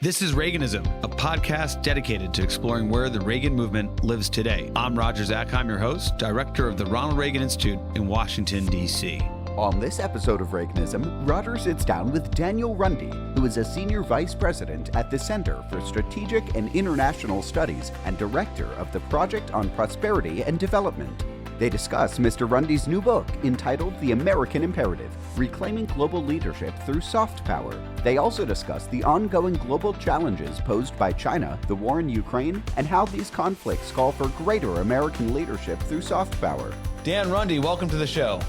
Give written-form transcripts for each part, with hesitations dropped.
This is Reaganism, a podcast dedicated to exploring where the Reagan movement lives today. I'm Roger Zakheim, your host, director of the Ronald Reagan Institute in Washington, D.C. On this episode of Reaganism, Roger sits down with Daniel Runde, who is a senior vice president at the Center for Strategic and International Studies and director of the Project on Prosperity and Development. They discuss Mr. Runde's new book entitled The American Imperative, Reclaiming Global Leadership Through Soft Power. They also discuss the ongoing global challenges posed by China, the war in Ukraine, and how these conflicts call for greater American leadership through soft power. Dan Runde, welcome to the show.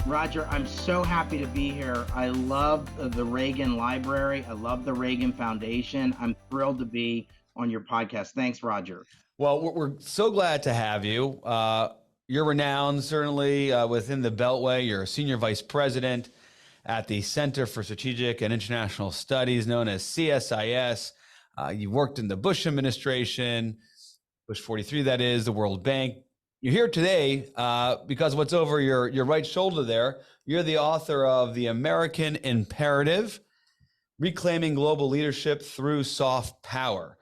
Roger, I'm so happy to be here. I love the Reagan Library. I love the Reagan Foundation. I'm thrilled to be on your podcast. Thanks, Roger. Well, we're so glad to have you. You're renowned, certainly, within the Beltway. You're a senior vice president at the Center for Strategic and International Studies, known as CSIS. You worked in the Bush administration, Bush 43, that is, the World Bank. You're here today because what's over your right shoulder there, you're the author of The American Imperative, Reclaiming Global Leadership Through Soft Power.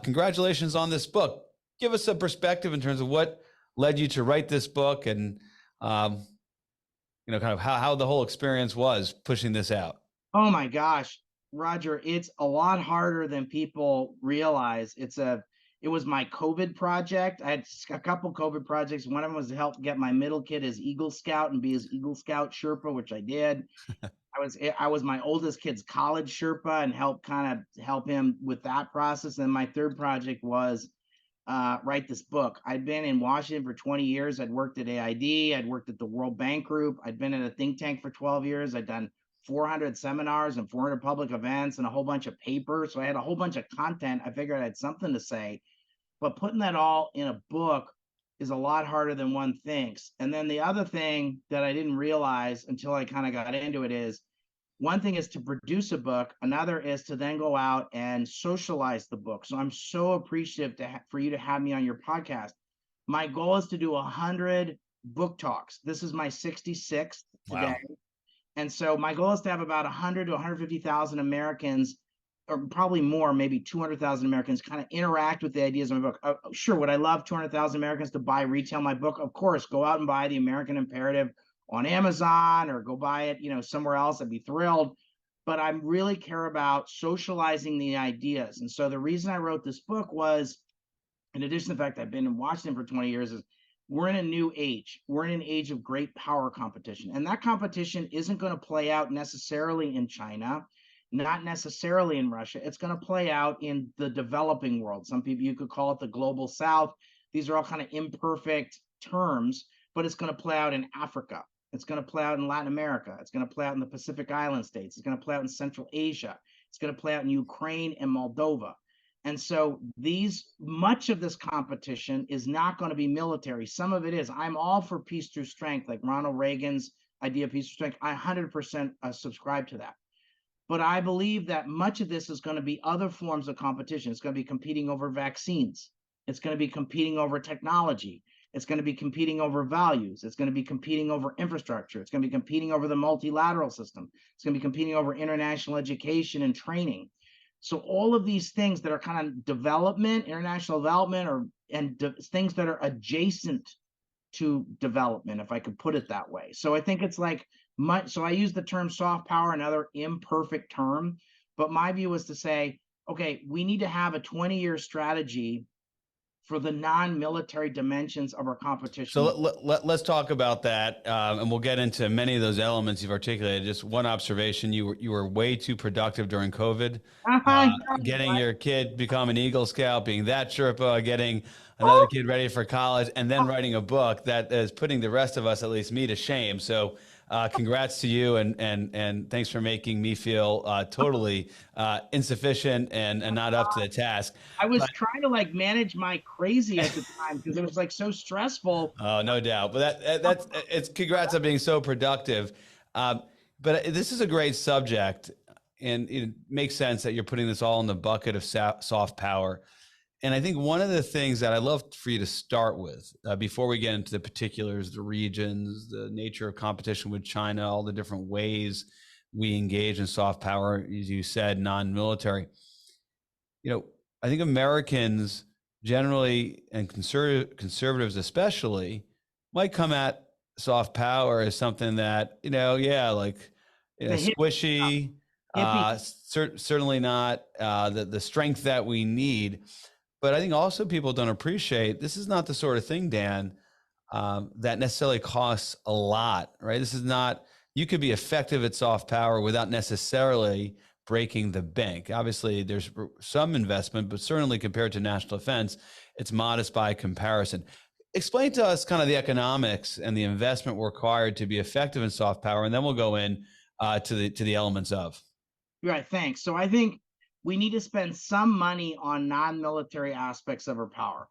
Congratulations on this book. Give us a perspective in terms of what led you to write this book and, kind of how the whole experience was pushing this out. Oh my gosh, Roger, it's a lot harder than people realize. It was my COVID project. I had a couple COVID projects. One of them was to help get my middle kid his Eagle Scout and be his Eagle Scout Sherpa, which I did. I was my oldest kid's college Sherpa and help him with that process. And my third project was write this book. I'd been in Washington for 20 years. I'd worked at AID. I'd worked at the World Bank Group. I'd been in a think tank for 12 years. I'd done 400 seminars and 400 public events and a whole bunch of papers. So I had a whole bunch of content. I figured I had something to say, but putting that all in a book is a lot harder than one thinks. And then the other thing that I didn't realize until I kind of got into it is, one thing is to produce a book. Another is to then go out and socialize the book. So I'm so appreciative for you to have me on your podcast. My goal is to do 100 book talks. This is my 66th today. Wow. And so my goal is to have about 100 to 150,000 Americans, or probably more, maybe 200,000 Americans kind of interact with the ideas of my book. Sure, would I love 200,000 Americans to buy retail my book? Of course, go out and buy The American Imperative on Amazon or go buy it, somewhere else. I'd be thrilled. But I really care about socializing the ideas. And so the reason I wrote this book was, in addition to the fact that I've been in Washington for 20 years, is we're in a new age. We're in an age of great power competition. And that competition isn't going to play out necessarily in China, not necessarily in Russia. It's going to play out in the developing world. Some people, you could call it the global south. These are all kind of imperfect terms, but it's going to play out in Africa. It's going to play out in Latin America. It's going to play out in the Pacific Island states. It's going to play out in Central Asia. It's going to play out in Ukraine and Moldova. And so much of this competition is not going to be military. Some of it is. I'm all for peace through strength, like Ronald Reagan's idea of peace through strength. I 100% subscribe to that. But I believe that much of this is going to be other forms of competition. It's going to be competing over vaccines. It's going to be competing over technology. It's going to be competing over values. It's going to be competing over infrastructure. It's going to be competing over the multilateral system. It's going to be competing over international education and training. So all of these things that are kind of development, international development, things that are adjacent to development, if I could put it that way. So I think it's so I use the term soft power, another imperfect term, but my view is to say, okay, we need to have a 20-year strategy for the non-military dimensions of our competition. So let's talk about that, and we'll get into many of those elements you've articulated. Just one observation: you were way too productive during COVID, getting your kid become an Eagle Scout, being that Sherpa, getting another kid ready for college, and then writing a book that is putting the rest of us, at least me, to shame. So congrats to you, and thanks for making me feel totally insufficient and not up to the task. I was trying to manage my crazy at the time because it was so stressful. Oh, no doubt. But it's congrats on being so productive. But this is a great subject, and it makes sense that you're putting this all in the bucket of soft power. And I think one of the things that I'd love for you to start with, before we get into the particulars, the regions, the nature of competition with China, all the different ways we engage in soft power, as you said, non-military, I think Americans generally, and conservatives especially, might come at soft power as something that, The squishy, hippie. certainly not the strength that we need. But I think also people don't appreciate this is not the sort of thing, Dan, that necessarily costs a lot, right? This is not, you could be effective at soft power without necessarily breaking the bank. Obviously, there's some investment, but certainly compared to national defense, it's modest by comparison. Explain to us kind of the economics and the investment required to be effective in soft power, and then we'll go in to the elements of. Right, thanks. So I think we need to spend some money on non-military aspects of our power.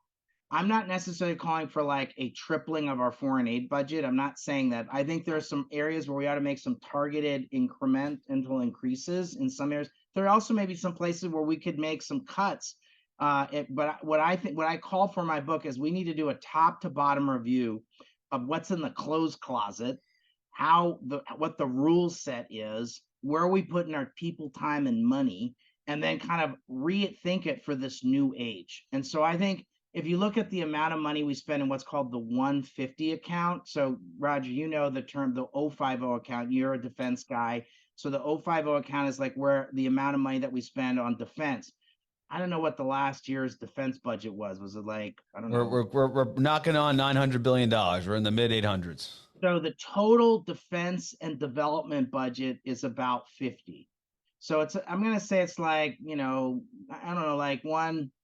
I'm not necessarily calling for like a tripling of our foreign aid budget. I'm not saying that. I think there are some areas where we ought to make some targeted incremental increases in some areas. There are also maybe some places where we could make some cuts. But what I call for in my book is we need to do a top to bottom review of what's in the clothes closet, what the rule set is, where are we putting our people, time, and money, and then kind of rethink it for this new age. And so I think if you look at the amount of money we spend in what's called the 150 account, so Roger, you know the term, the 050 account, you're a defense guy. So the 050 account is like where the amount of money that we spend on defense. I don't know what the last year's defense budget was. Was it like, I don't know. We're knocking on $900 billion. We're in the mid 800s. So the total defense and development budget is about 50. So I'm going to say it's like, I don't know, like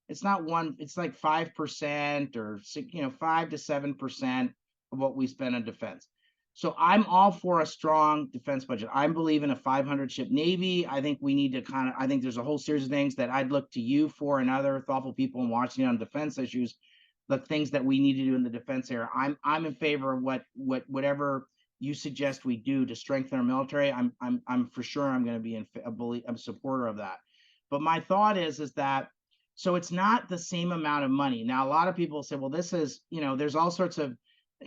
it's not one, it's like 5% or 5 to 7% of what we spend on defense. So I'm all for a strong defense budget. I believe in a 500 ship Navy. I think we need to I think there's a whole series of things that I'd look to you for and other thoughtful people in Washington on defense issues, the things that we need to do in the defense area. I'm in favor of whatever you suggest we do to strengthen our military. I'm for sure I'm going to be I'm a supporter of that. But my thought is that so it's not the same amount of money. Now, a lot of people say, well, this is, there's all sorts of,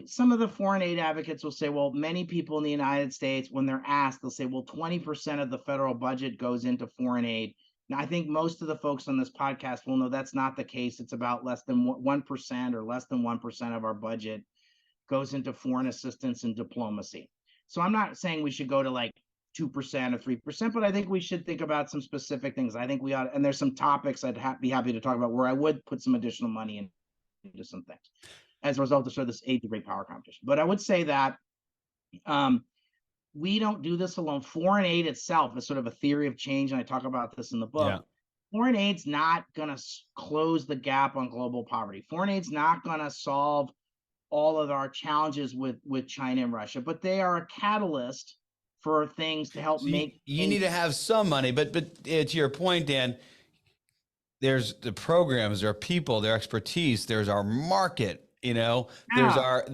some of the foreign aid advocates will say, well, many people in the United States, when they're asked, they'll say, well, 20% of the federal budget goes into foreign aid. Now, I think most of the folks on this podcast will know that's not the case. It's about less than 1% or less than 1% of our budget goes into foreign assistance and diplomacy. So I'm not saying we should go to like 2% or 3%, but I think we should think about some specific things. I think we ought, and there's some topics I'd be happy to talk about where I would put some additional money into some things as a result of sort of this aid to great power competition. But I would say that we don't do this alone. Foreign aid itself is sort of a theory of change, and I talk about this in the book. Yeah. Foreign aid's not going to close the gap on global poverty. Foreign aid's not going to solve all of our challenges with China and Russia, but they are a catalyst for things to help make. You need to have some money, but to your point, Dan, there's the programs, there are people, their expertise, there's our market. There's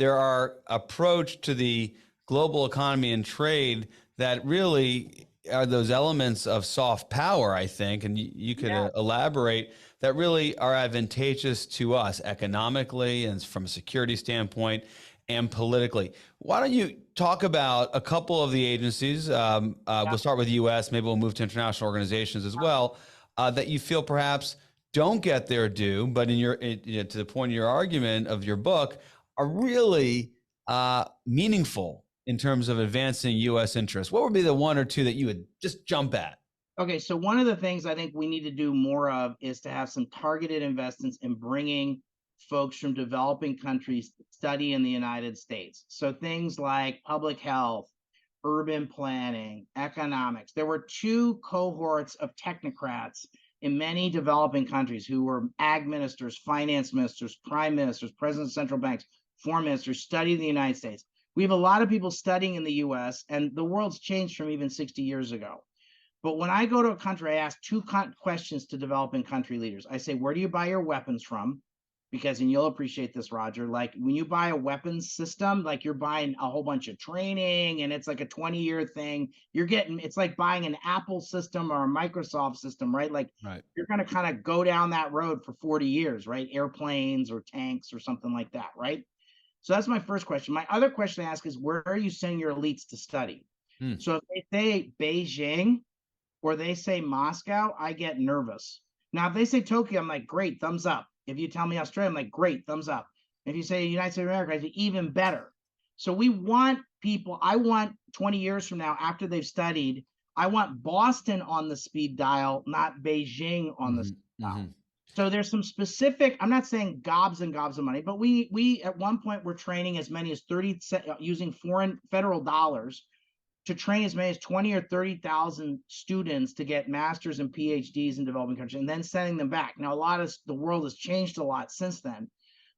our approach to the global economy and trade that really are those elements of soft power, I think, and you could elaborate, that really are advantageous to us economically and from a security standpoint and politically. Why don't you talk about a couple of the agencies? We'll start with the U.S., maybe we'll move to international organizations as well, that you feel perhaps don't get their due, but to the point of your argument of your book, are really meaningful in terms of advancing U.S. interests. What would be the one or two that you would just jump at? Okay, so one of the things I think we need to do more of is to have some targeted investments in bringing folks from developing countries to study in the United States. So things like public health, urban planning, economics. There were two cohorts of technocrats in many developing countries who were ag ministers, finance ministers, prime ministers, presidents of central banks, foreign ministers, studied in the United States. We have a lot of people studying in the US, and the world's changed from even 60 years ago. But when I go to a country, I ask two questions to developing country leaders. I say, where do you buy your weapons from? Because, and you'll appreciate this, Roger, like when you buy a weapons system, like you're buying a whole bunch of training and it's like a 20-year thing. It's like buying an Apple system or a Microsoft system, right? Like You're going to kind of go down that road for 40 years, right? Airplanes or tanks or something like that, right? So that's my first question. My other question I ask is, where are you sending your elites to study? So if they say Beijing or they say Moscow, I get nervous Now, if they say Tokyo, I'm like, great, thumbs up. If you tell me Australia, I'm like, great, thumbs up. If you say United States of America, I say even better. So we want people, I want 20 years from now, after they've studied, I want Boston on the speed dial, not Beijing on the speed dial. So there's some specific, I'm not saying gobs and gobs of money, but we at one point were training as many as 30, using foreign federal dollars to train as many as 20 or 30,000 students to get masters and PhDs in developing countries, and then sending them back. Now, the world has changed a lot since then,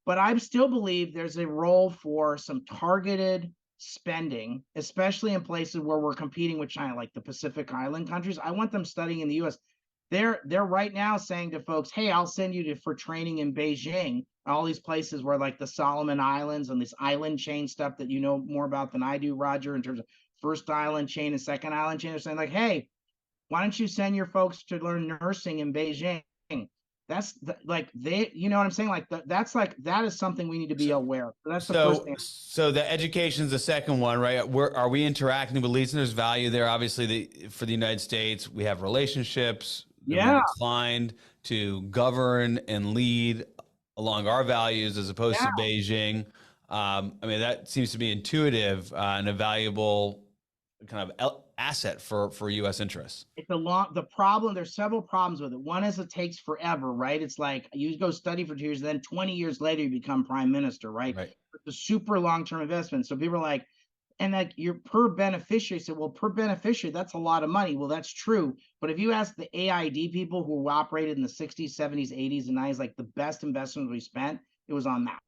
but I still believe there's a role for some targeted spending, especially in places where we're competing with China, like the Pacific Island countries. I want them studying in the US. They're right now saying to folks, hey, I'll send you for training in Beijing, all these places where like the Solomon Islands and this island chain stuff that you know more about than I do, Roger, in terms of first island chain and second island chain. They're saying like, hey, why don't you send your folks to learn nursing in Beijing? That's like they, you know what I'm saying? Like that is something we need to be aware of. So that's the first thing. So the education's the second one, right? Are we interacting with leaders? There's value there. Obviously, for the United States, we have relationships. Yeah. We're inclined to govern and lead along our values as opposed to Beijing. I mean, that seems to be intuitive and a valuable kind of asset for U.S. interests. It's there's several problems with it. One is it takes forever, right? It's like you go study for 2 years, then 20 years later you become prime minister, right? It's a super long-term investment. So people are like, and like you're per beneficiary. So, well, per beneficiary, that's a lot of money. Well, that's true. But if you ask the AID people who operated in the 60s, 70s, 80s, and 90s, like the best investment we spent, it was on that.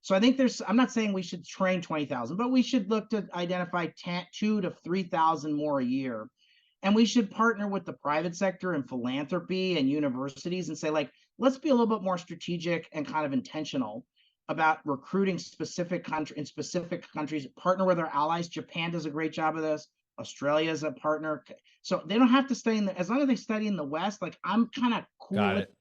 So I think I'm not saying we should train 20,000, but we should look to identify 2,000 to 3,000 more a year. And we should partner with the private sector and philanthropy and universities and say, like, let's be a little bit more strategic and kind of intentional about recruiting specific countries, partner with our allies. Japan does a great job of this. Australia is a partner. So they don't have to stay as long as they study in the West, like I'm kind of cool Got with it.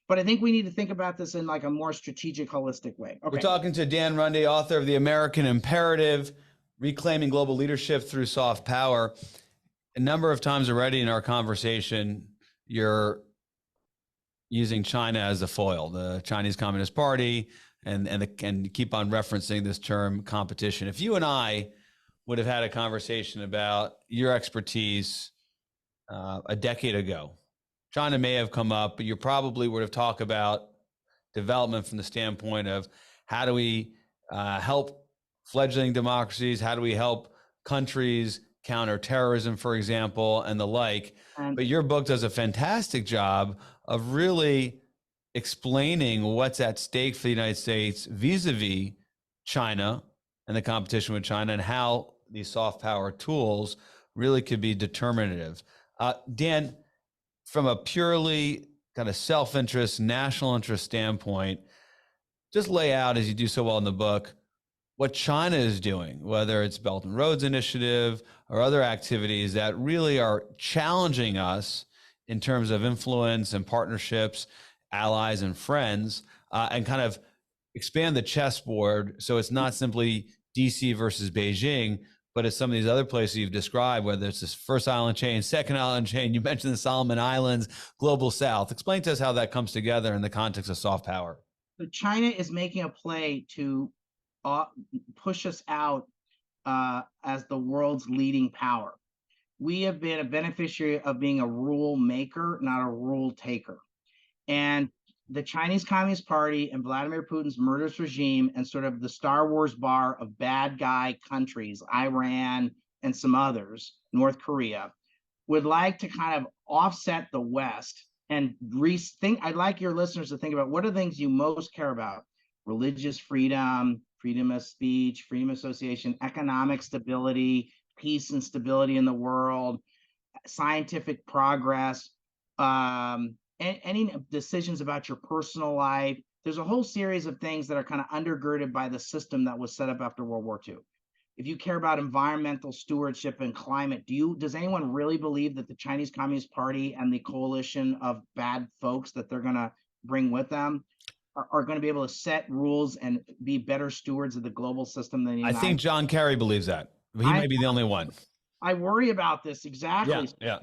But I think we need to think about this in like a more strategic, holistic way. Okay. We're talking to Dan Runde, author of The American Imperative, Reclaiming Global Leadership Through Soft Power. A number of times already in our conversation, you're using China as a foil, the Chinese Communist Party, and keep on referencing this term competition. If you and I would have had a conversation about your expertise a decade ago, China may have come up, but you probably would have talked about development from the standpoint of how do we help fledgling democracies? How do we help countries counter terrorism, for example, and the like? But your book does a fantastic job of really explaining what's at stake for the United States vis-a-vis China and the competition with China and how these soft power tools really could be determinative. Dan, from a purely kind of self-interest, national interest standpoint, just lay out, as you do so well in the book, what China is doing, whether it's Belt and Roads Initiative or other activities that really are challenging us in terms of influence and partnerships, allies and friends, and kind of expand the chessboard so it's not simply DC versus Beijing, but it's some of these other places you've described, whether it's this first island chain, second island chain, you mentioned the Solomon Islands, Global South. Explain to us how that comes together in the context of soft power. So China is making a play to push us out as the world's leading power. We have been a beneficiary of being a rule maker, not a rule taker. And the Chinese Communist Party and Vladimir Putin's murderous regime and sort of the Star Wars bar of bad guy countries, Iran and some others, North Korea, would like to kind of offset the West and rethink. I'd like your listeners to think about what are the things you most care about: religious freedom, freedom of speech, freedom of association, economic stability, peace and stability in the world, scientific progress, any decisions about your personal life. There's a whole series of things that are kind of undergirded by the system that was set up after World War II. If you care about environmental stewardship and climate, does anyone really believe that the Chinese Communist Party and the coalition of bad folks that they're going to bring with them are going to be able to set rules and be better stewards of the global system than the United States? I think John Kerry believes that. He may be the only one. I worry about this exactly. Yeah.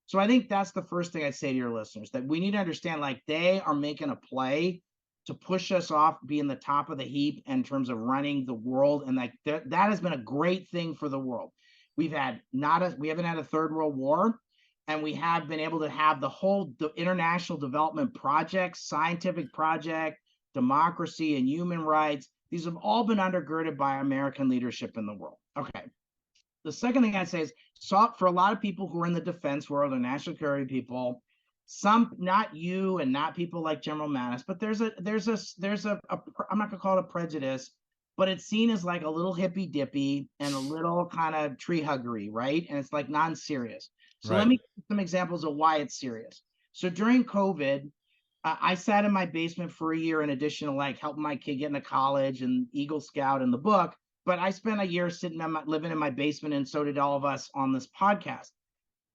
So I think that's the first thing I'd say to your listeners, that we need to understand, like, they are making a play to push us off being the top of the heap in terms of running the world. And like that has been a great thing for the world. We haven't had a third world war, and we have been able to have the international development projects, scientific project, democracy and human rights. These have all been undergirded by American leadership in the world. Okay. The second thing I'd say is, for a lot of people who are in the defense world or national security people, some, not you and not people like General Mattis, but there's a I'm not gonna call it a prejudice, but it's seen as like a little hippy dippy and a little kind of tree huggery, right? And it's like non-serious. So let Right. me give some examples of why it's serious. So during COVID, I sat in my basement for a year, in addition to like helping my kid get into college and Eagle Scout in the book. But I spent a year living in my basement, and so did all of us on this podcast.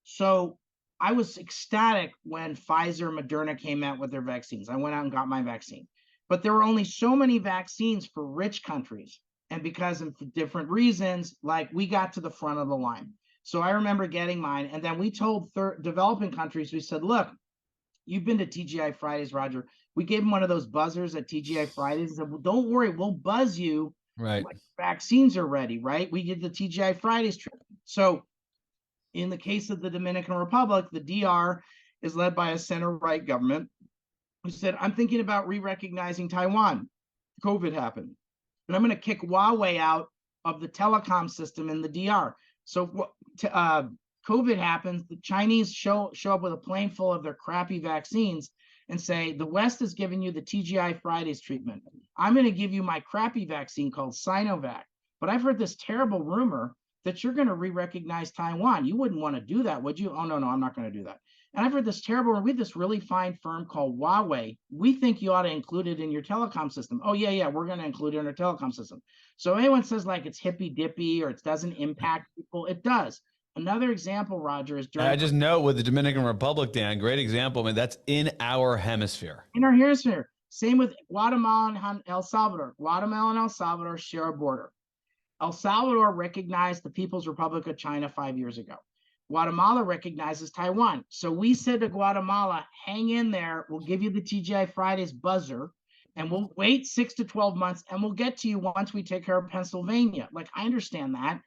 So I was ecstatic when Pfizer and Moderna came out with their vaccines. I went out and got my vaccine. But there were only so many vaccines for rich countries. And because of different reasons, like, we got to the front of the line. So I remember getting mine. And then we told developing countries, we said, look, you've been to TGI Fridays, Roger. We gave them one of those buzzers at TGI Fridays and said, well, don't worry, we'll buzz you Right. when vaccines are ready, right? We did the TGI Fridays trip. So in the case of the Dominican Republic, the DR is led by a center-right government who said, I'm thinking about re-recognizing Taiwan. COVID happened. And I'm going to kick Huawei out of the telecom system in the DR. So COVID happens, the Chinese show up with a plane full of their crappy vaccines and say, the West is giving you the TGI Fridays treatment. I'm going to give you my crappy vaccine called Sinovac. But I've heard this terrible rumor that you're going to re-recognize Taiwan. You wouldn't want to do that, would you? Oh, no, I'm not going to do that. And I've heard this terrible, we have this really fine firm called Huawei. We think you ought to include it in your telecom system. Oh, yeah, we're going to include it in our telecom system. So anyone says like it's hippy dippy or it doesn't impact people, it does. Another example, Roger, is I just know with the Dominican Republic, Dan, great example. I mean, that's in our hemisphere. in our hemisphere. Same with Guatemala and El Salvador. Guatemala and El Salvador share a border. El Salvador recognized the People's Republic of China 5 years ago. Guatemala recognizes Taiwan. So we said to Guatemala, hang in there. We'll give you the TGI Fridays buzzer, and we'll wait 6 to 12 months, and we'll get to you once we take care of Pennsylvania. Like, I understand that.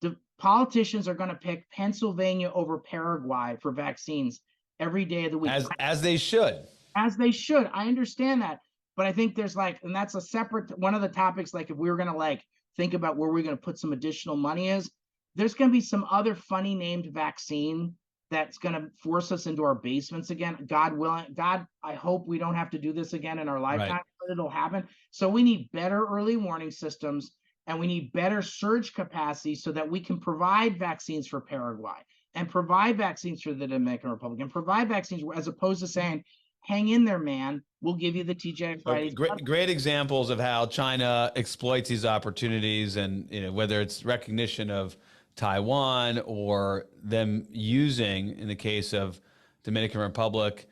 The politicians are going to pick Pennsylvania over Paraguay for vaccines every day of the week. As they should. As they should. I understand that. But I think there's like, and that's a separate, one of the topics, like if we were going to like think about where we're going to put some additional money is, there's going to be some other funny named vaccine that's going to force us into our basements again. God willing, God, I hope we don't have to do this again in our lifetime, Right. but it'll happen. So we need better early warning systems, and we need better surge capacity so that we can provide vaccines for Paraguay and provide vaccines for the Dominican Republic and provide vaccines, as opposed to saying, hang in there, man. We'll give you the TGI Fridays. Great examples of how China exploits these opportunities, and whether it's recognition of Taiwan or them using, in the case of Dominican Republic,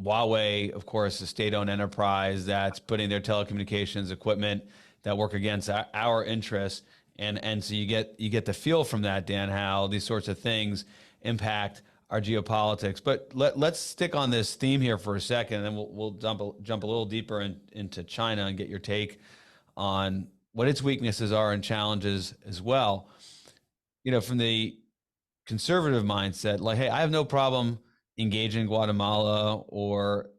Huawei, of course, a state-owned enterprise that's putting their telecommunications equipment that work against our interests, and so you get the feel from that, Dan, how these sorts of things impact our geopolitics. But let's stick on this theme here for a second, and then we'll jump a little deeper into China and get your take on what its weaknesses are and challenges as well. From the conservative mindset, like, hey, I have no problem engaging Guatemala or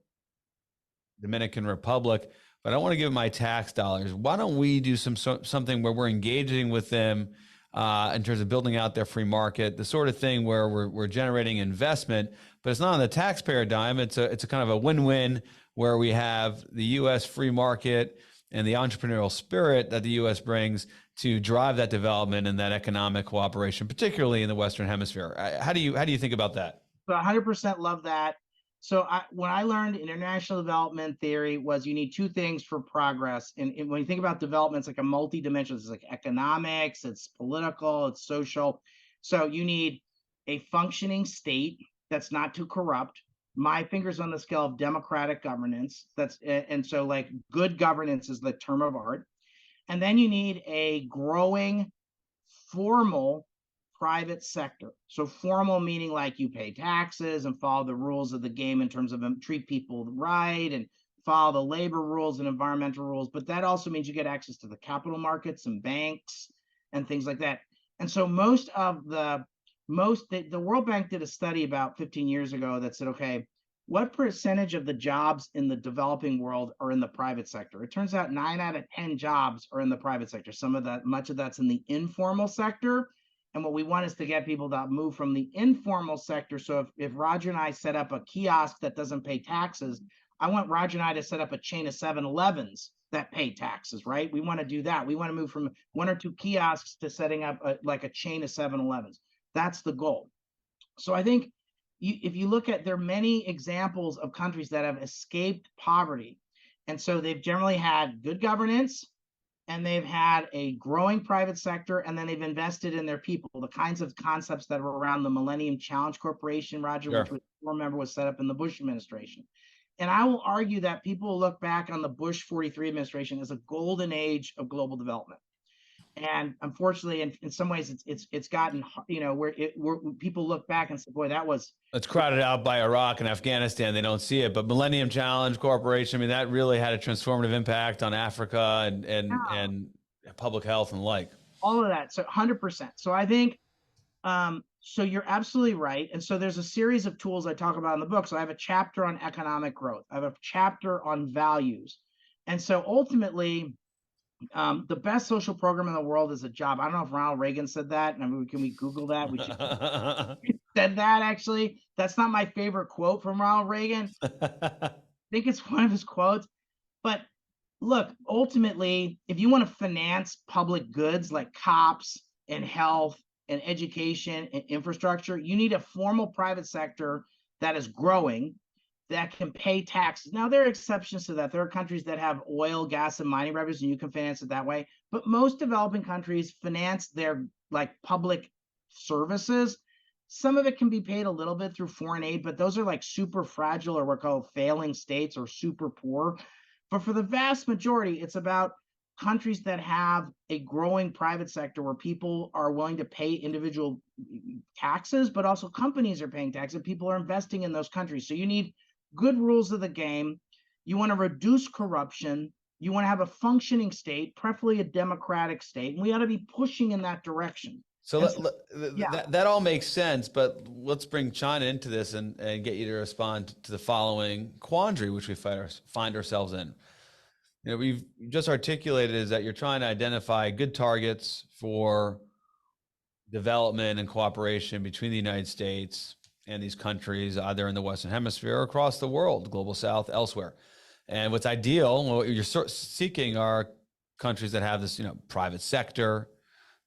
Dominican Republic, but I want to give my tax dollars. Why don't we do something where we're engaging with them in terms of building out their free market, the sort of thing where we're generating investment, but it's not on the taxpayer dime. It's a kind of a win-win where we have the U.S. free market and the entrepreneurial spirit that the U.S. brings to drive that development and that economic cooperation, particularly in the Western Hemisphere. How do you think about that? So 100% love that. So when I learned international development theory was you need two things for progress. And when you think about development, it's like a multi-dimensional. It's like economics, it's political, it's social. So you need a functioning state that's not too corrupt. My finger's on the scale of democratic governance. And so like good governance is the term of art. And then you need a growing, formal private sector. So formal meaning like you pay taxes and follow the rules of the game in terms of treat people right and follow the labor rules and environmental rules. But that also means you get access to the capital markets and banks and things like that. And so the World Bank did a study about 15 years ago that said, okay, what percentage of the jobs in the developing world are in the private sector? It turns out 9 out of 10 jobs are in the private sector. Much of that's in the informal sector. And what we want is to get people to move from the informal sector. So if Roger and I set up a kiosk that doesn't pay taxes, I want Roger and I to set up a chain of 7-Elevens that pay taxes, right? We want to do that. We want to move from 1 or 2 kiosks to setting up like a chain of 7-Elevens. That's the goal. So I think if you look at, there are many examples of countries that have escaped poverty. And so they've generally had good governance and they've had a growing private sector, and then they've invested in their people, the kinds of concepts that were around the Millennium Challenge Corporation, Roger, Sure. which was set up in the Bush administration. And I will argue that people look back on the Bush 43 administration as a golden age of global development. And unfortunately, in some ways, it's gotten, where people look back and say, boy, It's crowded out by Iraq and Afghanistan. They don't see it. But Millennium Challenge Corporation, I mean, that really had a transformative impact on Africa and public health and like. All of that. So 100%. So I think, so you're absolutely right. And so there's a series of tools I talk about in the book. So I have a chapter on economic growth. I have a chapter on values. And so ultimately, the best social program in the world is a job. I don't know if Ronald Reagan said that. I mean, can we Google that? We should. He said that, actually. That's not my favorite quote from Ronald Reagan. I think it's one of his quotes. But look, ultimately, if you want to finance public goods like cops and health and education and infrastructure, you need a formal private sector that is growing, that can pay taxes. Now, there are exceptions to that. There are countries that have oil, gas, and mining revenues, and you can finance it that way. But most developing countries finance their public services. Some of it can be paid a little bit through foreign aid, but those are like super fragile, or what are called failing states, or super poor. But for the vast majority, it's about countries that have a growing private sector where people are willing to pay individual taxes, but also companies are paying taxes. People are investing in those countries. So you need good rules of the game. You want to reduce corruption. You want to have a functioning state, preferably a democratic state. And we ought to be pushing in that direction. So that all makes sense, but let's bring China into this and get you to respond to the following quandary, which we find ourselves in. We've just articulated is that you're trying to identify good targets for development and cooperation between the United States and these countries, either in the Western Hemisphere or across the world, global South, elsewhere. And what's ideal, what you're seeking are countries that have this, private sector.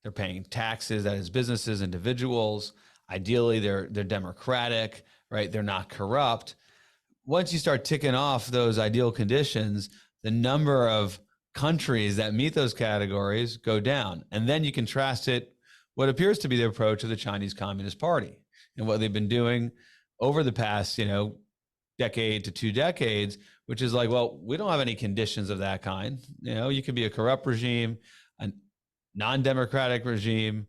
They're paying taxes, that is businesses, individuals. Ideally, they're democratic, right? They're not corrupt. Once you start ticking off those ideal conditions, the number of countries that meet those categories go down. And then you contrast it, what appears to be the approach of the Chinese Communist Party and what they've been doing over the past, decade to 2 decades, which is like, well, we don't have any conditions of that kind. You could be a corrupt regime, a non-democratic regime.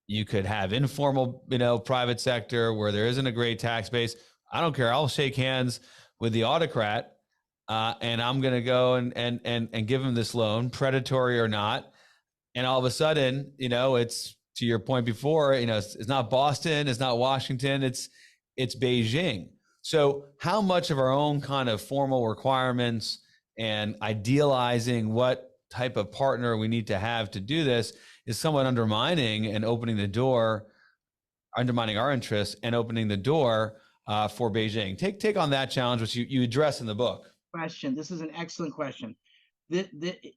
You could have informal, private sector where there isn't a great tax base. I don't care. I'll shake hands with the autocrat. And I'm going to go and give him this loan, predatory or not. And all of a sudden, it's, to your point before, it's not Boston, it's not Washington, it's Beijing. So how much of our own kind of formal requirements and idealizing what type of partner we need to have to do this is somewhat undermining and opening the door, undermining our interests and opening the door for Beijing. Take on that challenge, which you address in the book. Question. This is an excellent question.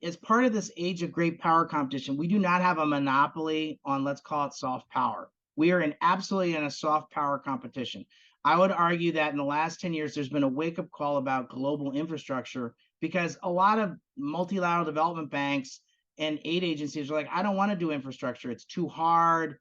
As part of this age of great power competition, we do not have a monopoly on, let's call it, soft power. We are absolutely in a soft power competition. I would argue that in the last 10 years, there's been a wake-up call about global infrastructure, because a lot of multilateral development banks and aid agencies are like, I don't want to do infrastructure. It's too hard.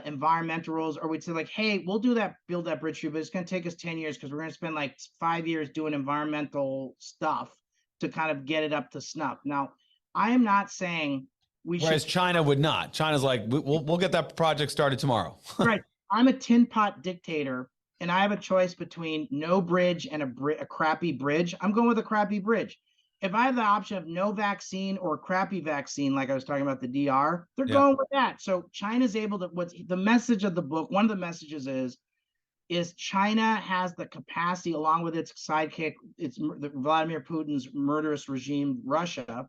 Environmental rules, or we'd say like, hey, we'll do that, build that bridge for you, but it's going to take us 10 years because we're going to spend like 5 years doing environmental stuff to kind of get it up to snuff. Now, I am not saying Whereas China would not. China's like, we'll get that project started tomorrow. Right. I'm a tin pot dictator, and I have a choice between no bridge and a crappy bridge. I'm going with a crappy bridge. If I have the option of no vaccine or crappy vaccine, like I was talking about the DR, they're going with that. So China's able to, what's the message of the book? One of the messages is China has the capacity, along with its sidekick, Vladimir Putin's murderous regime, Russia,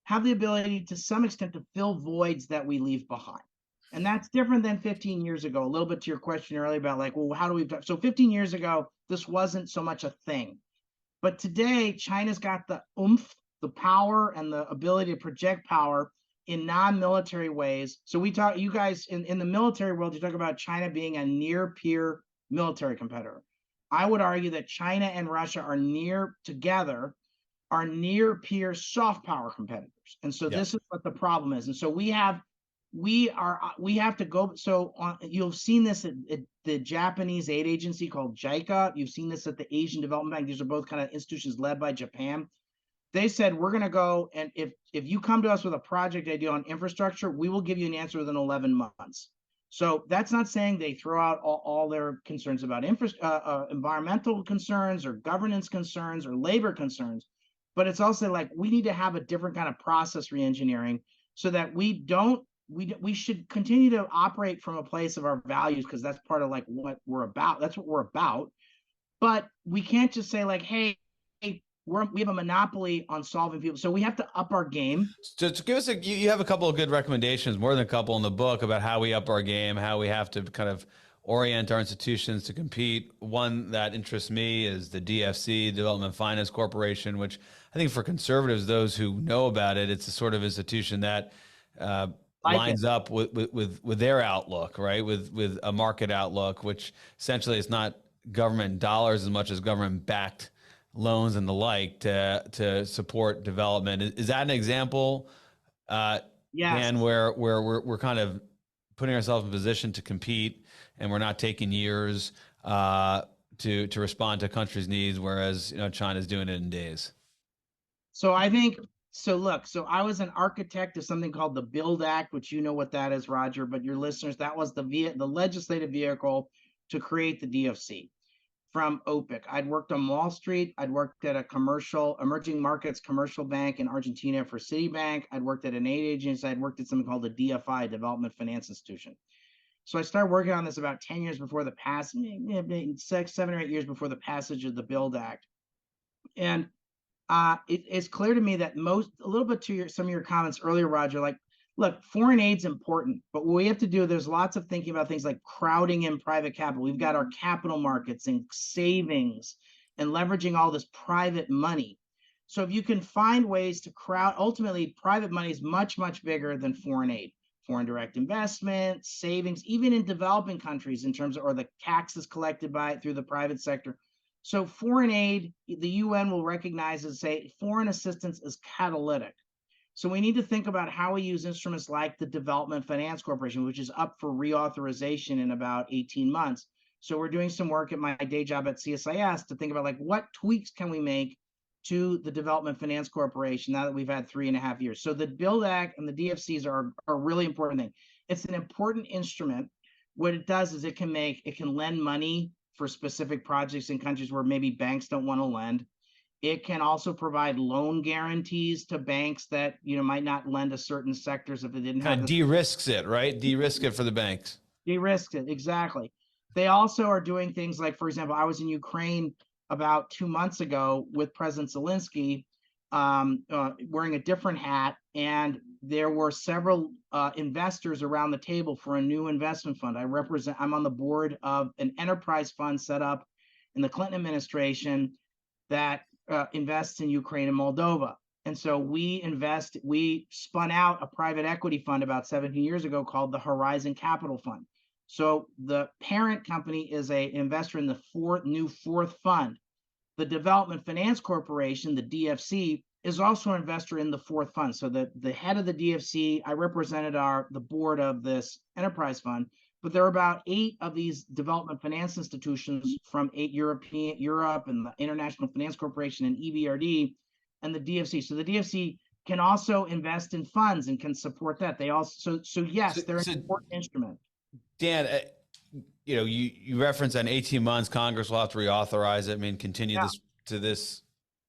have the ability to some extent to fill voids that we leave behind. And that's different than 15 years ago. A little bit to your question earlier about like, well, how do we, so 15 years ago, this wasn't so much a thing. But today, China's got the oomph, the power, and the ability to project power in non-military ways. So we talk, you guys in the military world, you talk about China being a near peer military competitor. I would argue that China and Russia are near peer soft power competitors. And so this is what the problem is. And so we have to go. So you've seen this at the Japanese aid agency called JICA. You've seen this at the Asian Development Bank. These are both kind of institutions led by Japan. They said, we're going to go, and if you come to us with a project idea on infrastructure, we will give you an answer within 11 months. So that's not saying they throw out all their concerns about environmental concerns or governance concerns or labor concerns, but it's also like we need to have a different kind of process reengineering so that we should continue to operate from a place of our values, because that's part of like what we're about. That's what we're about. But we can't just say like, hey, we have a monopoly on solving people. So we have to up our game. So to give us you have a couple of good recommendations, more than a couple in the book, about how we up our game, how we have to kind of orient our institutions to compete. One that interests me is the DFC, Development Finance Corporation, which I think for conservatives, those who know about it, it's a sort of institution that lines up with their outlook, right? With a market outlook, which essentially is not government dollars as much as government backed loans and the like to support development. Is that an example, Dan, where we're kind of putting ourselves in a position to compete, and we're not taking years to respond to countries' needs, whereas China's doing it in days? So I think look, I was an architect of something called the Build Act, which you know what that is, Roger, but your listeners, that was the legislative vehicle to create the DFC. From OPIC. I'd worked on Wall Street. I'd worked at a emerging markets commercial bank in Argentina for Citibank. I'd worked at an aid agency. I'd worked at something called the DFI, Development Finance Institution. So I started working on this about 10 years before the passage, 7 or 8 years before the passage of the Build Act. And it's clear to me that a little bit to some of your comments earlier, Roger, like, look, foreign aid's important, but what we have to do, there's lots of thinking about things like crowding in private capital. We've got our capital markets and savings and leveraging all this private money. So if you can find ways to crowd, ultimately private money is much, much bigger than foreign aid. Foreign direct investment, savings, even in developing countries in terms of, or the taxes collected through the private sector. So foreign aid, the UN will recognize and say foreign assistance is catalytic. So we need to think about how we use instruments like the Development Finance Corporation, which is up for reauthorization in about 18 months. So we're doing some work at my day job at CSIS to think about like what tweaks can we make to the Development Finance Corporation now that we've had 3.5 years. So the Build Act and the DFCs are a really important thing. It's an important instrument. What it does is it can lend money for specific projects in countries where maybe banks don't want to lend. It can also provide loan guarantees to banks that might not lend to certain sectors if it didn't have. De-risks it, right? De-risk it for the banks. De-risk it, exactly. They also are doing things like, for example, I was in Ukraine about 2 months ago with President Zelensky, wearing a different hat, and there were several investors around the table for a new investment fund. I'm on the board of an enterprise fund set up in the Clinton administration that invests in Ukraine and Moldova. And so we spun out a private equity fund about 17 years ago called the Horizon Capital Fund. So the parent company is an investor in the fourth fund. The Development Finance Corporation, the DFC, is also an investor in the fourth fund. So the head of the DFC, I represented the board of this enterprise fund, but there are about 8 of these development finance institutions from Europe and the International Finance Corporation and EBRD and the DFC. So the DFC can also invest in funds and can support that. They also, so yes, they're an important instrument. Dan, you referenced that in 18 months, Congress will have to reauthorize it. I mean, continue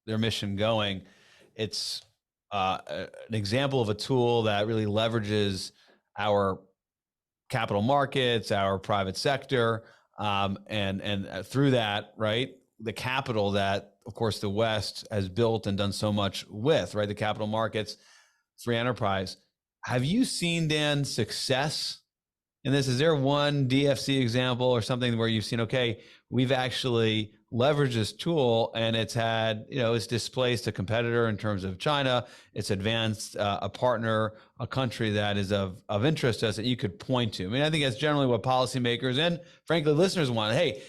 their mission going. It's an example of a tool that really leverages our capital markets, our private sector, and through that, right, the capital that, of course, the West has built and done so much with, right, the capital markets, free enterprise. Have you seen, Dan, success in this? Is there one DFC example or something where you've seen, okay, we've actually leveraged this tool and it's had, it's displaced a competitor in terms of China, it's advanced a partner, a country that is of interest to us that you could point to? I mean, I think that's generally what policymakers and frankly listeners want. Hey,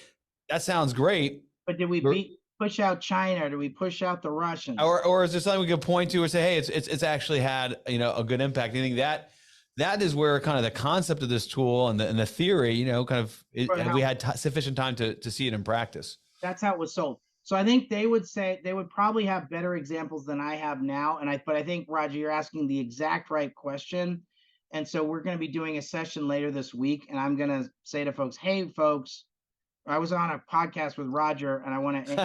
that sounds great. But did we push out China? Or did we push out the Russians? Or is there something we could point to or say, hey, it's actually had, a good impact? You think that is where kind of the concept of this tool and the theory, have we had sufficient time to see it in practice? That's how it was sold. So I think they would probably have better examples than I have now. But I think, Roger, you're asking the exact right question. And so we're going to be doing a session later this week. And I'm going to say to folks, hey, folks, I was on a podcast with Roger and I want to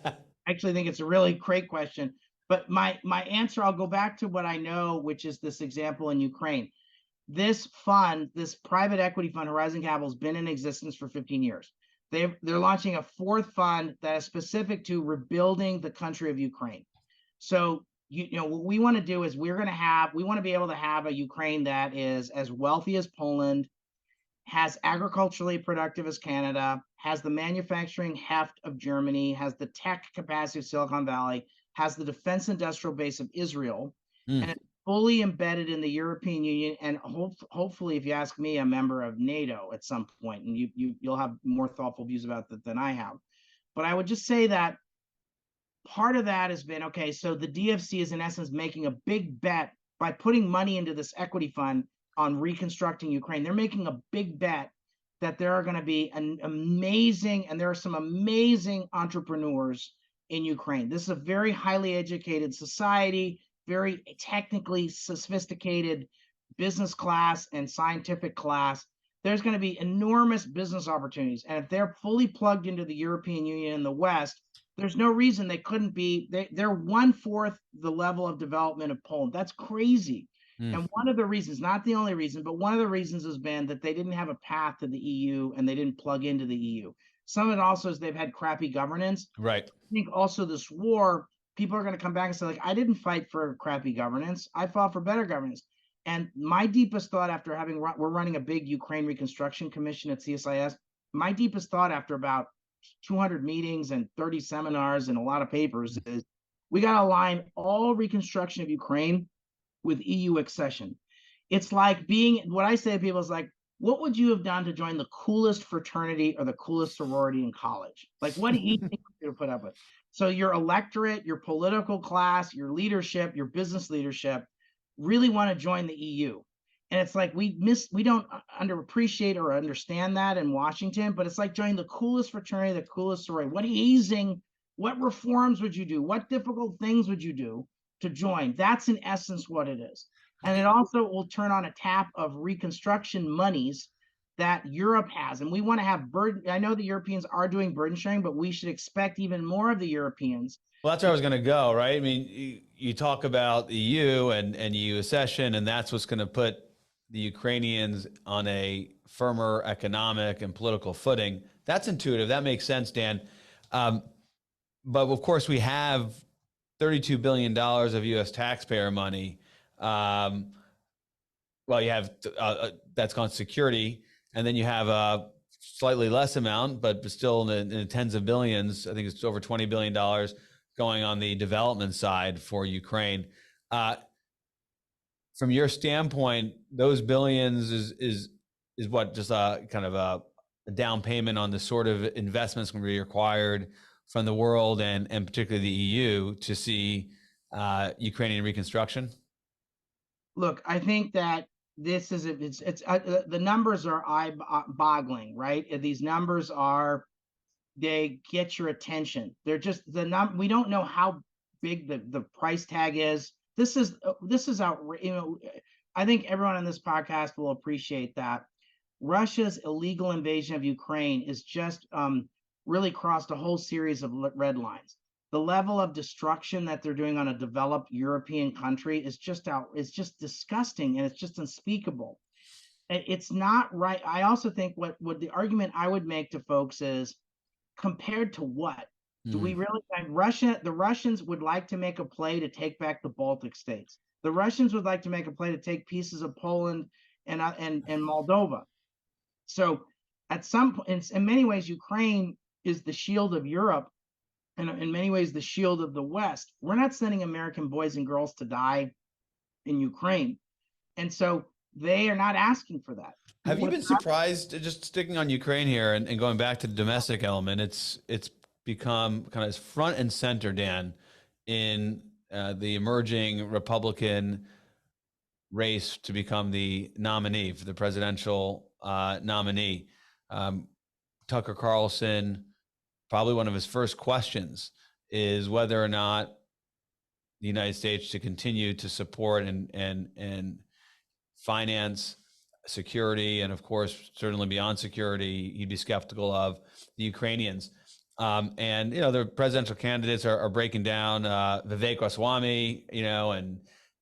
I actually think it's a really great question. But my answer, I'll go back to what I know, which is this example in Ukraine. This fund, this private equity fund, Horizon Capital, has been in existence for 15 years. They're launching a fourth fund that is specific to rebuilding the country of Ukraine. So, what we want to do is we want to be able to have a Ukraine that is as wealthy as Poland, has agriculturally productive as Canada, has the manufacturing heft of Germany, has the tech capacity of Silicon Valley, has the defense industrial base of Israel, and it's fully embedded in the European Union, and hopefully, if you ask me, a member of NATO at some point, and you'll have more thoughtful views about that than I have. But I would just say that part of that has been, okay, so the DFC is in essence making a big bet by putting money into this equity fund on reconstructing Ukraine. They're making a big bet that there are going to be there are some amazing entrepreneurs in Ukraine. This is a very highly educated society, very technically sophisticated business class and scientific class. There's going to be enormous business opportunities. And if they're fully plugged into the European Union and the West, there's no reason they couldn't be. They're 1/4 the level of development of Poland. That's crazy. And one of the reasons, not the only reason, but one of the reasons has been that they didn't have a path to the EU and they didn't plug into the EU. Some of it also is they've had crappy governance. Right. I think also this war, people are going to come back and say, like, I didn't fight for crappy governance. I fought for better governance. And my deepest thought after we're running a big Ukraine Reconstruction Commission at CSIS. My deepest thought after about 200 meetings and 30 seminars and a lot of papers is we got to align all reconstruction of Ukraine with EU accession. It's like what I say to people is like, what would you have done to join the coolest fraternity or the coolest sorority in college? Like, what do you think you're put up with? So your electorate, your political class, your leadership, your business leadership really want to join the EU. And it's like we don't underappreciate or understand that in Washington, but it's like joining the coolest fraternity, the coolest sorority. What reforms would you do? What difficult things would you do to join? That's in essence what it is. And it also will turn on a tap of reconstruction monies that Europe has. And we want to have burden. I know the Europeans are doing burden sharing, but we should expect even more of the Europeans. Well, that's where I was going to go, right? I mean, you talk about the EU and EU accession, and that's what's going to put the Ukrainians on a firmer economic and political footing. That's intuitive. That makes sense, Dan. But of course, we have $32 billion of U.S. taxpayer money. Well, you have that's gone security, and then you have a slightly less amount, but still in the tens of billions. I think it's over $20 billion going on the development side for Ukraine. From your standpoint, those billions is what, just a kind of a down payment on the sort of investments going to be required from the world and particularly the EU to see Ukrainian reconstruction? Look, I think that this is the numbers are eye-boggling, right? These numbers they get your attention. They're just we don't know how big the price tag is. this is out. I think everyone on this podcast will appreciate that Russia's illegal invasion of Ukraine is just really crossed a whole series of red lines. The level of destruction that they're doing on a developed European country is just it's just disgusting, and it's just unspeakable. It's not right. I also think what the argument I would make to folks is, compared to what? Do we really like Russia? The Russians would like to make a play to take back the Baltic states. The Russians would like to make a play to take pieces of Poland and Moldova. So at some point, in many ways, Ukraine is the shield of Europe, and in many ways, the shield of the West. We're not sending American boys and girls to die in Ukraine. And so they are not asking for that. Have you been surprised, just sticking on Ukraine here and going back to the domestic element, it's become kind of front and center, Dan, in the emerging Republican race to become the nominee for the presidential nominee. Tucker Carlson, probably one of his first questions is whether or not the United States should continue to support and finance security, and of course, certainly beyond security, he'd be skeptical of the Ukrainians. And the presidential candidates are breaking down Vivek Ramaswamy,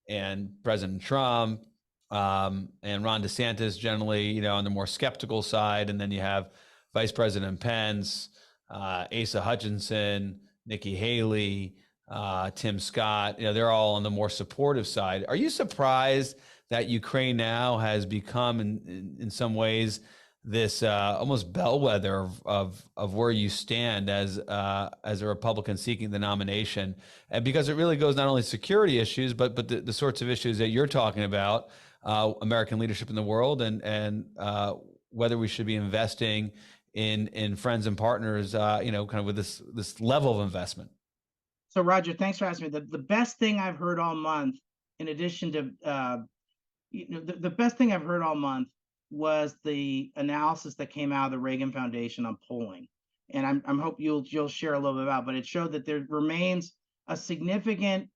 and President Trump, and Ron DeSantis generally, on the more skeptical side. And then you have Vice President Pence, Asa Hutchinson, Nikki Haley, Tim Scott. They're all on the more supportive side. Are you surprised that Ukraine now has become, in some ways, this almost bellwether of where you stand as a Republican seeking the nomination? And because it really goes not only security issues, but the sorts of issues that you're talking about, American leadership in the world, and whether we should be investing in friends and partners, kind of with this level of investment. So Roger, thanks for asking me. The best thing I've heard all month, in addition to the best thing I've heard all month, was the analysis that came out of the Reagan Foundation on polling, and I'm hope you'll share a little bit about. But it showed that there remains a significant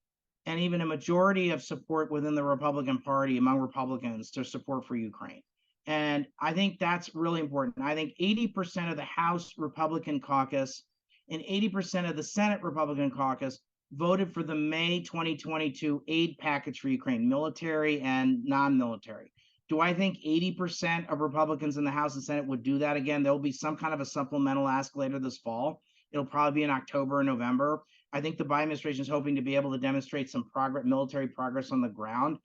and even a majority of support within the Republican Party among Republicans to support for Ukraine, and I think that's really important. I think 80% of the House Republican caucus and 80% of the Senate Republican caucus voted for the May 2022 aid package for Ukraine, military and non-military. Do I think 80% of Republicans in the House and Senate would do that again? There'll be some kind of a supplemental ask later this fall. It'll probably be in October or November. I think the Biden administration is hoping to be able to demonstrate some military progress on the ground.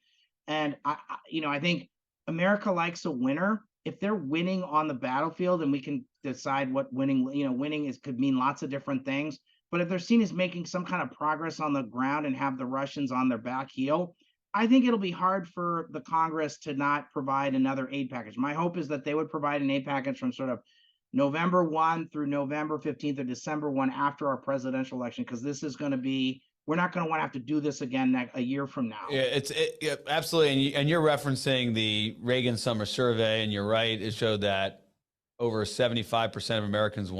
And I think America likes a winner. If they're winning on the battlefield, and we can decide what winning could mean lots of different things. But if they're seen as making some kind of progress on the ground and have the Russians on their back heel, I think it'll be hard for the Congress to not provide another aid package. My hope is that they would provide an aid package from sort of November 1 through November 15th or December 1 after our presidential election, because this is going to be, we're not going to want to have to do this again a year from now. Yeah, absolutely. And you're referencing the Reagan Summer Survey, and you're right. It showed that over 75% of Americans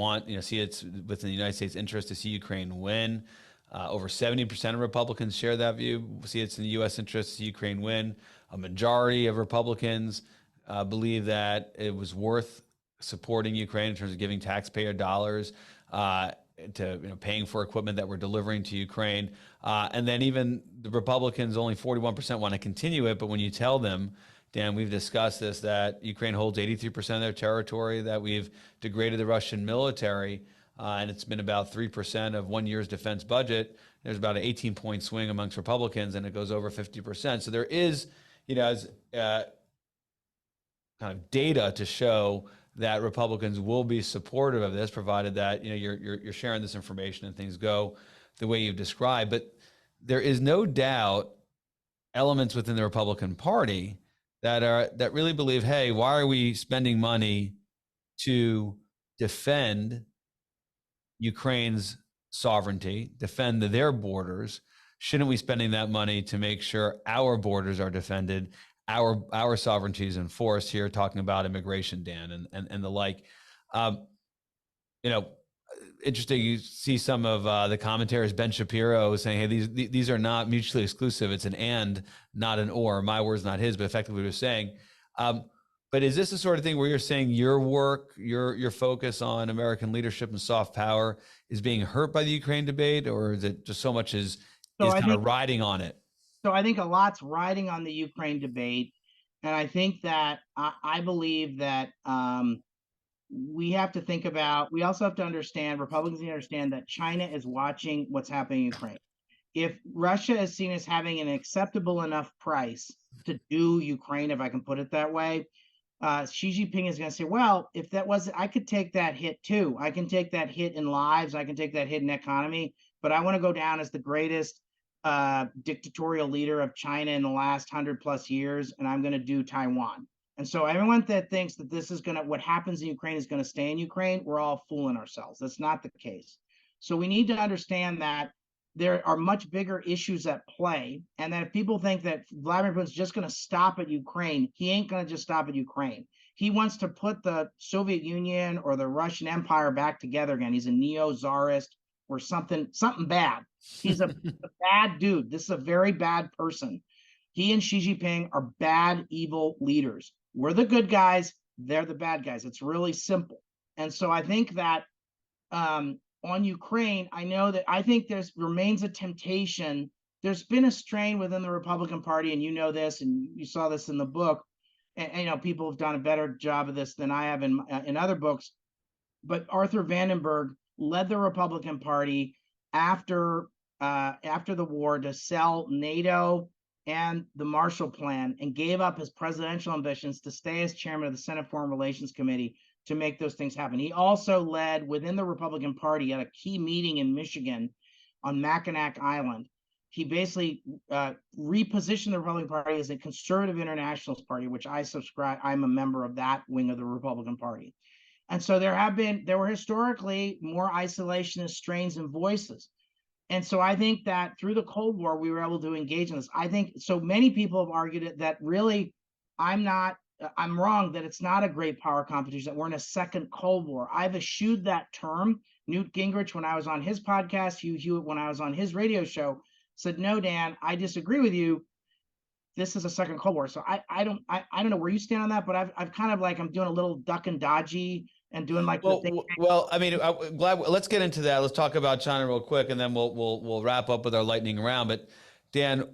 see it's within the United States' interest to see Ukraine win. Over 70% of Republicans share that view, see it's in the U.S. interest to see Ukraine win. A majority of Republicans believe that it was worth supporting Ukraine in terms of giving taxpayer dollars to paying for equipment that we're delivering to Ukraine. And then even the Republicans, only 41% want to continue it. But when you tell them, Dan, we've discussed this, that Ukraine holds 83% of their territory, that we've degraded the Russian military, and it's been about 3% of 1 year's defense budget. There's about an 18-point swing amongst Republicans, and it goes over 50%. So there is, kind of data to show that Republicans will be supportive of this, provided that you're sharing this information and things go the way you've described. But there is no doubt elements within the Republican Party that really believe, hey, why are we spending money to defend Ukraine's sovereignty, defend their borders? Shouldn't we be spending that money to make sure our borders are defended, our sovereignty is enforced? Here, talking about immigration, Dan, and the like. interesting. You see some of the commentators, Ben Shapiro, saying, "Hey, these are not mutually exclusive. It's an and, not an or." My words, not his, but effectively what you're saying. But is this the sort of thing where you're saying your work, your focus on American leadership and soft power is being hurt by the Ukraine debate, or is it just so much is So I kind think of riding on it? so. I think a lot's riding on the Ukraine debate, and I think that I believe that we have to think about. We also have to understand. Republicans need to understand that China is watching what's happening in Ukraine. If Russia is seen as having an acceptable enough price to do Ukraine, if I can put it that way, Xi Jinping is going to say, well, if that was, I could take that hit too. I can take that hit in lives. I can take that hit in economy, but I want to go down as the greatest dictatorial leader of China in the last 100+ years, and I'm going to do Taiwan. And so everyone that thinks that this is going to, what happens in Ukraine is going to stay in Ukraine, we're all fooling ourselves. That's not the case. So we need to understand that there are much bigger issues at play, and that if people think that Vladimir Putin's just going to stop at Ukraine, he ain't going to just stop at Ukraine. He wants to put the Soviet Union or the Russian Empire back together again. He's a neo-czarist or something bad. He's a bad dude. This is a very bad person. He and Xi Jinping are bad, evil leaders. We're the good guys. They're the bad guys. It's really simple. And so I think that on Ukraine, I think there's remains a temptation. There's been a strain within the Republican Party, and you know this, and you saw this in the book. And people have done a better job of this than I have in other books. But Arthur Vandenberg led the Republican Party after the war to sell NATO and the Marshall Plan, and gave up his presidential ambitions to stay as chairman of the Senate Foreign Relations Committee to make those things happen. He also led within the Republican Party at a key meeting in Michigan on Mackinac Island. He basically repositioned the Republican Party as a conservative internationalist party, which I subscribe. I'm a member of that wing of the Republican Party. And so there were historically more isolationist strains and voices. And so I think that through the Cold War, we were able to engage in this. I think so many people have argued it that really I'm wrong, that it's not a great power competition, that we're in a second Cold War. I've eschewed that term. Newt Gingrich, when I was on his podcast, Hugh Hewitt, when I was on his radio show, said, no, Dan, I disagree with you. This is a second Cold War. So I don't know where you stand on that, but I've kind of like, I'm doing a little duck and dodgy and doing like well, I mean, I'm glad. Let's get into that. Let's talk about China real quick, and then we'll wrap up with our lightning round. But Dan,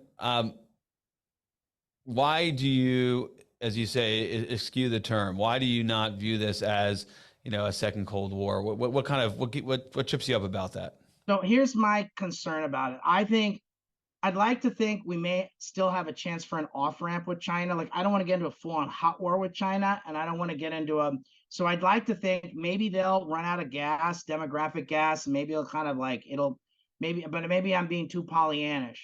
why do you, as you say, eschew the term? Why do you not view this as, a second Cold War? What trips you up about that? So here's my concern about it. I'd like to think we may still have a chance for an off-ramp with China. Like, I don't want to get into a full-on hot war with China, and I don't want to get into so I'd like to think maybe they'll run out of gas, demographic gas, and maybe it'll kind of like, but maybe I'm being too Pollyannish.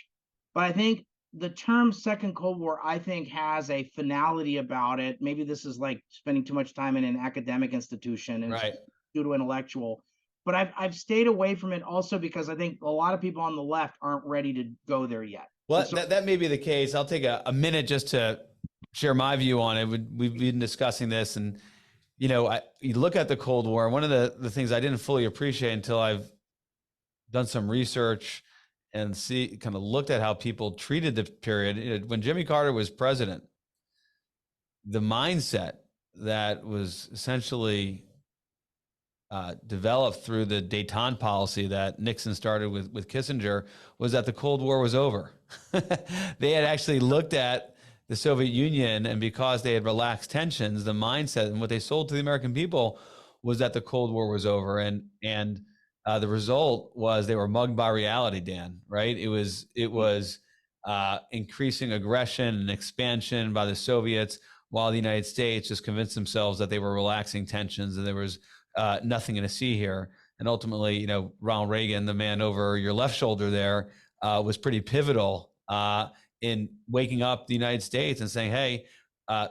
But I think the term second Cold War, I think, has a finality about it. Maybe this is like spending too much time in an academic institution and right. pseudo-intellectual. But I've stayed away from it also because I think a lot of people on the left aren't ready to go there yet. Well, so, that may be the case. I'll take a minute just to share my view on it. We've been discussing this, and you look at the Cold War. One of the things I didn't fully appreciate until I've done some research and kind of looked at how people treated the period. When Jimmy Carter was president, the mindset that was essentially developed through the détente policy that Nixon started with Kissinger was that the Cold War was over. They had actually looked at the Soviet Union, and because they had relaxed tensions, the mindset and what they sold to the American people was that the Cold War was over. And the result was they were mugged by reality, Dan, right? It was increasing aggression and expansion by the Soviets, while the United States just convinced themselves that they were relaxing tensions and there was nothing to see here. And ultimately, Ronald Reagan, the man over your left shoulder there, was pretty pivotal in waking up the United States and saying, hey, there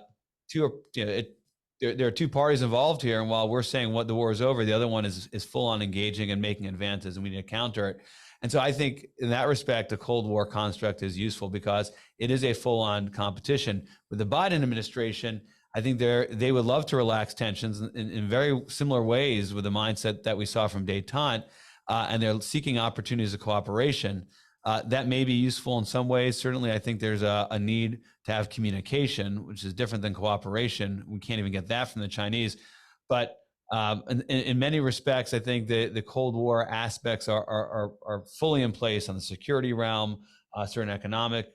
are two parties involved here. And while we're saying what the war is over, the other one is full on engaging and making advances, and we need to counter it. And so I think in that respect, the Cold War construct is useful because it is a full on competition. With the Biden administration, I think they would love to relax tensions in very similar ways with the mindset that we saw from détente, and they're seeking opportunities of cooperation. That may be useful in some ways. Certainly, I think there's a need to have communication, which is different than cooperation. We can't even get that from the Chinese. But in many respects, I think the Cold War aspects are fully in place on the security realm, certain economic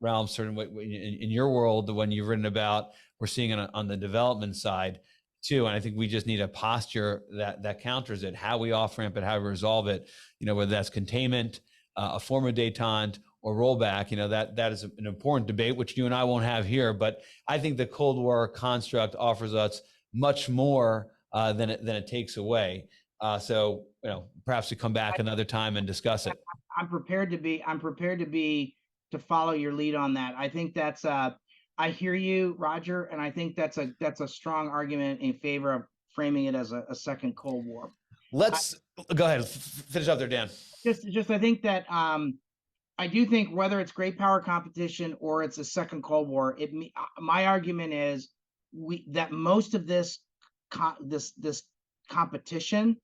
realms, certain in your world, the one you've written about, we're seeing it on the development side too. And I think we just need a posture that counters it, how we off-ramp it, how we resolve it, whether that's containment, a form of détente, or rollback. That is an important debate, which you and I won't have here. But I think the Cold War construct offers us much more than it takes away. So perhaps we come back another time and discuss it. I'm prepared to follow your lead on that. I think that's I hear you, Roger, and I think that's a strong argument in favor of framing it as a second Cold War. Let's go ahead, finish up there, Dan. Just I think that I do think whether it's great power competition or it's a second Cold War, my argument is that most of this competition,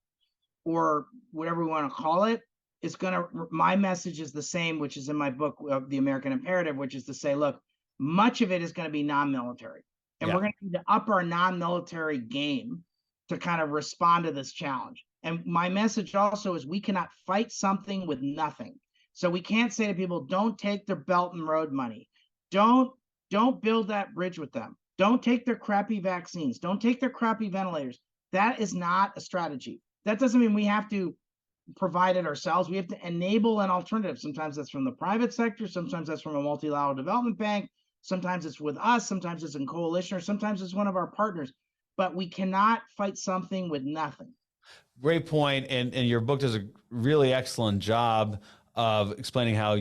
or whatever we want to call it, is my message is the same, which is in my book, The American Imperative, which is to say, look, much of it is going to be non-military, and we're going to need to up our non-military game to kind of respond to this challenge. And my message also is we cannot fight something with nothing. So we can't say to people, don't take their Belt and Road money. Don't build that bridge with them. Don't take their crappy vaccines. Don't take their crappy ventilators. That is not a strategy. That doesn't mean we have to provide it ourselves. We have to enable an alternative. Sometimes that's from the private sector. Sometimes that's from a multilateral development bank. Sometimes it's with us. Sometimes it's in coalition, or sometimes it's one of our partners. But we cannot fight something with nothing. Great point. And your book does a really excellent job of explaining how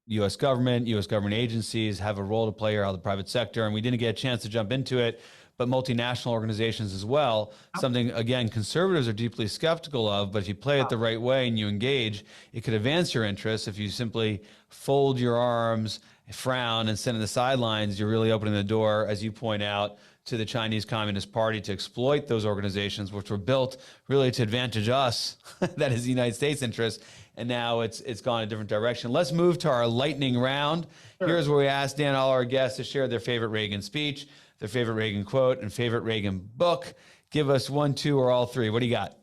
U.S. government agencies have a role to play here, how the private sector, and we didn't get a chance to jump into it, but multinational organizations as well. Something, again, conservatives are deeply skeptical of, but if you play it the right way and you engage, it could advance your interests. If you simply fold your arms, frown, and sit on the sidelines, you're really opening the door, as you point out, to the Chinese Communist Party to exploit those organizations, which were built really to advantage us, that is the United States interest, and now it's gone a different direction. Let's move to our lightning round. Sure. Here's where we ask Dan, all our guests, to share their favorite Reagan speech, their favorite Reagan quote, and favorite Reagan book. Give us one, two, or all three. What do you got?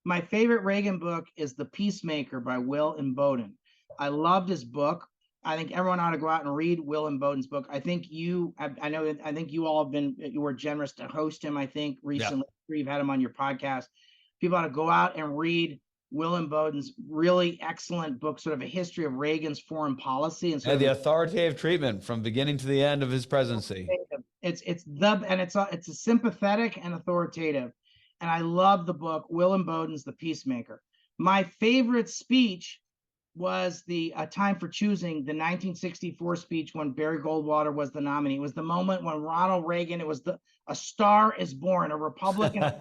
My favorite Reagan book is The Peacemaker by Will and Bowden. I loved his book. I think everyone ought to go out and read Will and Bowden's book. I think you all you were generous to host him, I think, recently. Yeah. You've had him on your podcast. People ought to go out and read Will and Bowden's really excellent book, sort of a history of Reagan's foreign policy. And the authoritative treatment from beginning to the end of his presidency. It's a sympathetic and authoritative. And I love the book, Will and Bowden's The Peacemaker. My favorite speech was the Time for Choosing, the 1964 speech when Barry Goldwater was the nominee. It was the moment when Ronald Reagan, it was a star is born, a Republican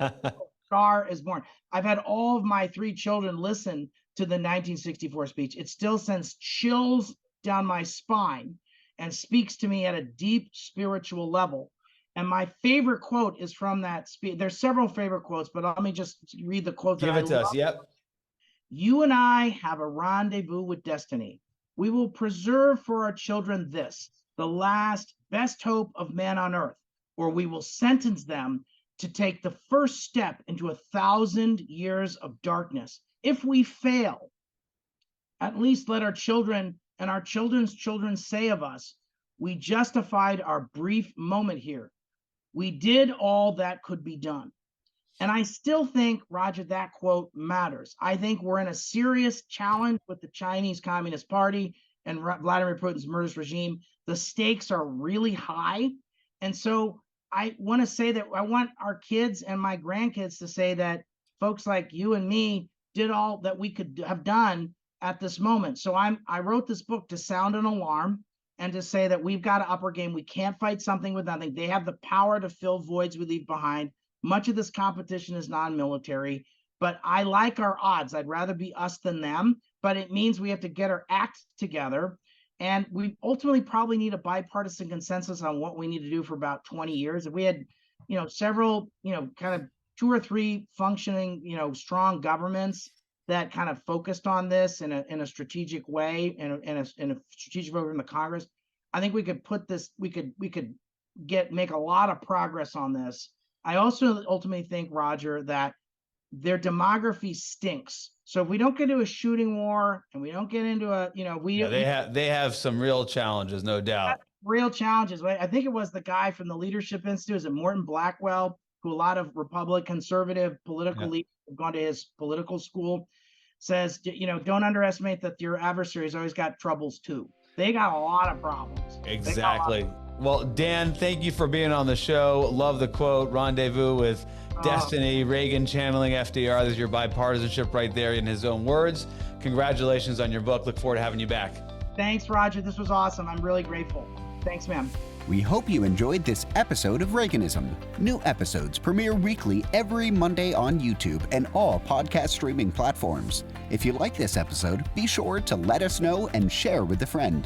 star is born. I've had all of my 3 children listen to the 1964 speech. It still sends chills down my spine and speaks to me at a deep spiritual level. And my favorite quote is from that speech. There's several favorite quotes, but let me just read the quote. Give it to us. Yep. You and I have a rendezvous with destiny. We will preserve for our children this, the last best hope of man on earth, or we will sentence them to take the first step into 1,000 years of darkness. If we fail, at least let our children and our children's children say of us, we justified our brief moment here. We did all that could be done. And I still think, Roger, that quote matters. I think we're in a serious challenge with the Chinese Communist Party and Vladimir Putin's murderous regime. The stakes are really high. And so I want to say that I want our kids and my grandkids to say that folks like you and me did all that we could have done at this moment. So I wrote this book to sound an alarm and to say that we've got to up our game. We can't fight something with nothing. They have the power to fill voids we leave behind. Much of this competition is non-military, but I like our odds. I'd rather be us than them, but it means we have to get our act together. And we ultimately probably need a bipartisan consensus on what we need to do for about 20 years. If we had, several, kind of 2 or 3 functioning, strong governments that kind of focused on this in a strategic way, in a strategic way from the Congress, I think we could put this, we could make a lot of progress on this. I also ultimately think, Roger, that their demography stinks. So if we don't get into a shooting war and we don't get into they have some real challenges, no doubt. Real challenges. Right? I think it was the guy from the Leadership Institute, is it Morton Blackwell, who a lot of conservative political leaders have gone to his political school, says, don't underestimate that your adversary's always got troubles too. They got a lot of problems. Exactly. Well, Dan, thank you for being on the show. Love the quote, rendezvous with destiny, Reagan channeling FDR. There's your bipartisanship right there in his own words. Congratulations on your book. Look forward to having you back. Thanks, Roger. This was awesome. I'm really grateful. Thanks, man. We hope you enjoyed this episode of Reaganism. New episodes premiere weekly every Monday on YouTube and all podcast streaming platforms. If you like this episode, be sure to let us know and share with a friend.